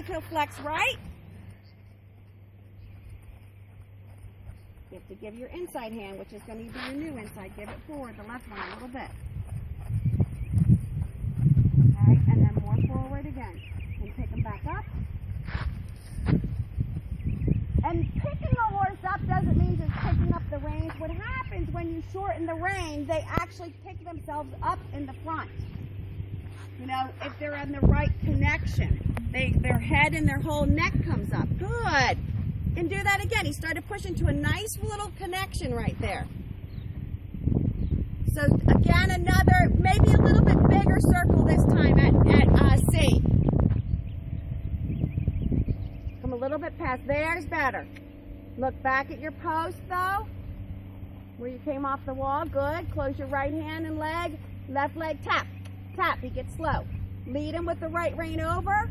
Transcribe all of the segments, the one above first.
if he'll flex right. You have to give your inside hand, which is going to be your new inside. Give it forward, the left one, a little bit. Okay, and then more forward again. And pick them back up. And picking a horse up doesn't mean just picking up the reins. What happens when you shorten the rein, they actually pick themselves up in the front. You know, if they're in the right connection, their head and their whole neck comes up. Good. And do that again. He started pushing to a nice little connection right there. So again, another, maybe a little bit bigger circle this time at C. Come a little bit past. There's better. Look back at your post though, where you came off the wall. Good. Close your right hand and leg. Left leg, tap. Tap. He gets slow. Lead him with the right rein over.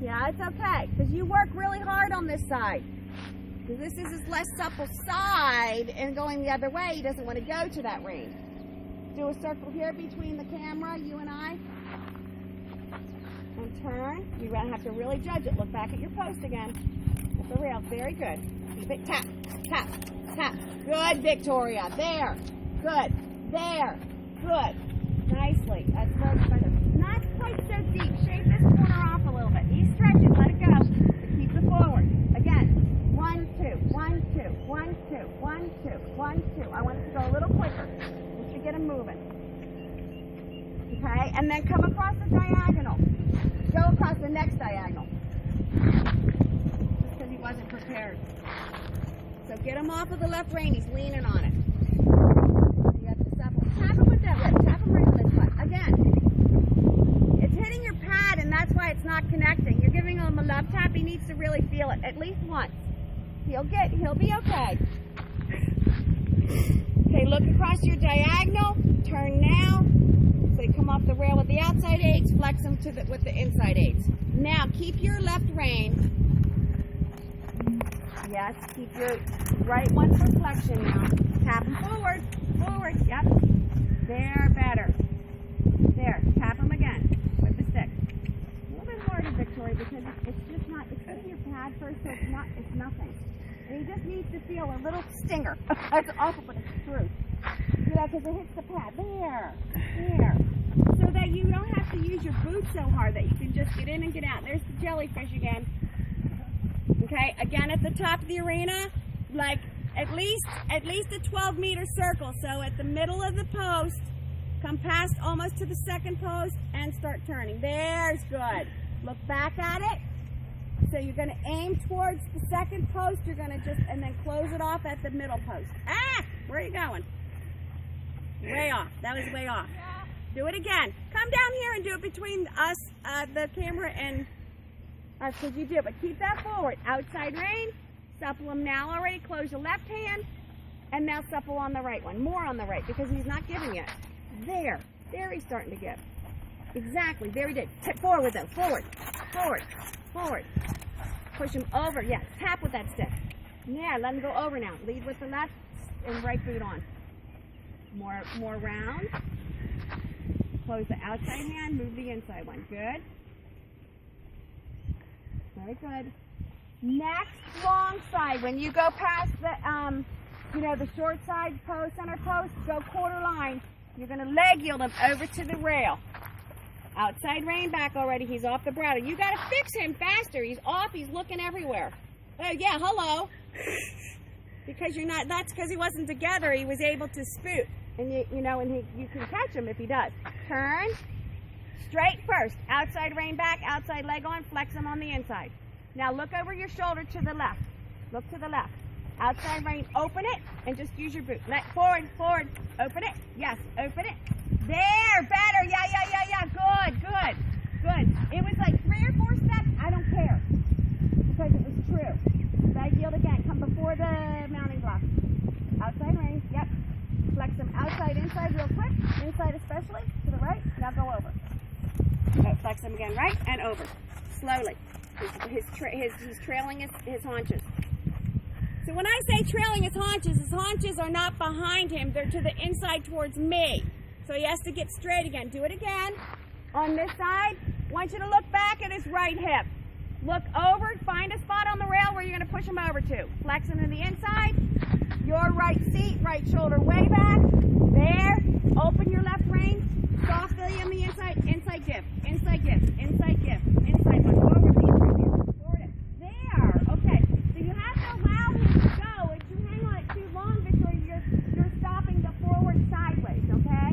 Yeah, it's okay, because you work really hard on this side. Because this is his less supple side, and going the other way, he doesn't want to go to that rein. Do a circle here between the camera, you and I. And turn. You have to really judge it. Look back at your post again. At the rail. Very good. Keep it. Tap, tap, tap. Good, Victoria. There. Good. There. Good. Nicely. That's much better. Not quite so deep. Shave this corner off a little bit. He's stretching. Let it go. But keep it forward. Again. 1, 2, 1, 2, 1, 2, 1, 2, 1, 2. I want it to go a little quicker just to get him moving. Okay? And then come across the diagonal. Go across the next diagonal. Just because he wasn't prepared. So get him off of the left rein. He's leaning on it. You have to stop him. Tap him with that whip. Tap him right on his butt. Again. It's hitting your pad, and that's why it's not connecting. You're giving him a love tap. He needs to really feel it at least once. He'll be okay. Okay, look across your diagonal. Turn now. So you come off the rail with the outside aids, flex them with the inside aids. Now keep your left rein. Yes, keep your right one for flexion now. Tap them forward. Forward. Yep. There, better. There. Tap them again with the stick. A little bit harder, Victoria, because it's just not, it's hitting your pad first, so it's nothing. And he just needs to feel a little stinger. That's awful, but it's true. Do that because it hits the pad. There. There. So that you don't have to use your boots so hard, that you can just get in and get out. There's the jellyfish again. Okay, again at the top of the arena, like at least a 12-meter circle. So at the middle of the post, come past almost to the second post and start turning. There's good. Look back at it. So you're going to aim towards the second post. You're going to and then close it off at the middle post. Ah! Where are you going? Way off. That was way off. Do it again. Come down here and do it between us, the camera, and us, because you do. But keep that forward. Outside rein. Supple him now already. Close your left hand. And now supple on the right one. More on the right, because he's not giving yet. There. There he's starting to give. Exactly. There he did. Forward, though. Forward. Forward. Forward. Push him over. Yes. Tap with that stick. Yeah, let him go over now. Lead with the left and right boot on. More round. Close the outside hand. Move the inside one. Good. Very good. Next long side. When you go past the, the short side post, center post, go quarter line. You're going to leg yield him over to the rail. Outside rein back already. He's off the bridle. You got to fix him faster. He's off. He's looking everywhere. Oh, yeah, hello. Because you're not, that's because he wasn't together. He was able to spoot. And, you can catch him if he does. Turn. Straight first. Outside rein back. Outside leg on. Flex him on the inside. Now look over your shoulder to the left. Look to the left. Outside rein. Open it. And just use your boot. Forward. Open it. Yes. Open it. There, better. Yeah. Good. It was like 3 or 4 steps. I don't care. Because it was true. Leg yield again. Come before the mounting block. Outside rein. Yep. Flex them outside, inside real quick. Inside especially. To the right. Now go over. Okay, flex them again. Right and over. Slowly. He's trailing his haunches. So when I say trailing his haunches are not behind him. They're to the inside towards me. So he has to get straight again. Do it again. On this side, I want you to look back at his right hip. Look over, find a spot on the rail where you're going to push him over to. Flex him to the inside. Your right seat, right shoulder way back. There. Open your left rein. Soft belly on the inside. Inside give. Inside give. Inside give. Inside one. Forward the inside give. Forward it. There. Okay. So you have to allow him to go. If you hang on it too long, Victoria, you're stopping the forward sideways, okay?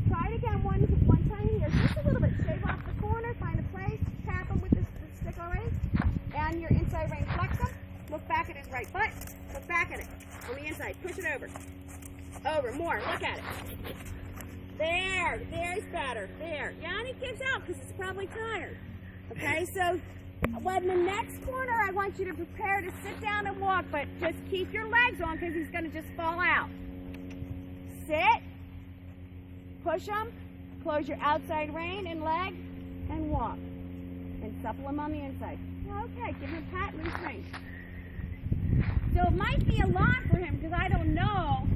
Try it again one time here. Just a little bit. Shave off the corner. Find a place. Tap him with the stick already. And your inside rein. Flex him. Look back at his right foot. Look back at it. On the inside. Push it over. Over. More. Look at it. There. There's better. There. Yeah, and he gives out because it's probably tired. Okay, so when the next corner, I want you to prepare to sit down and walk, but just keep your legs on because he's going to just fall out. Sit. Push him. Close your outside rein and leg and walk. And supple him on the inside. Okay, give him a pat, loose rein. So it might be a lot for him because I don't know,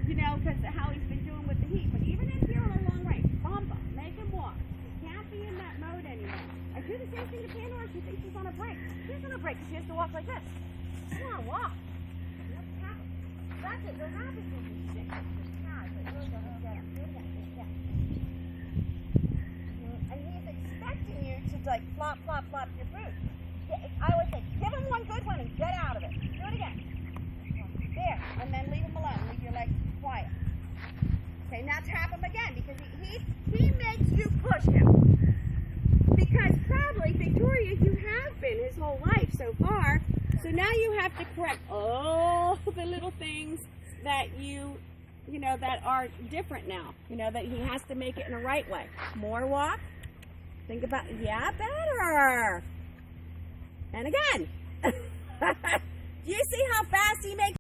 because of how he's been doing with the heat. But even in here on a long range, bump him, make him walk. He can't be in that mode anymore. I do the same thing to Pandora. She thinks she's on a break. She's on a break because she has to walk like this. Come on, walk. That's it. The rabbit will be sick. And he's expecting you to flop, flop, flop your food. I always say, give him one good one and get out of it. Do it again. There, and then leave him alone. Leave your legs quiet. Okay, now tap him again because he makes you push him. Because probably, Victoria, you have been his whole life so far. So now you have to correct all the little things that that are different now. That he has to make it in the right way. More walk. Think about, yeah, better. And again. Do you see how fast he makes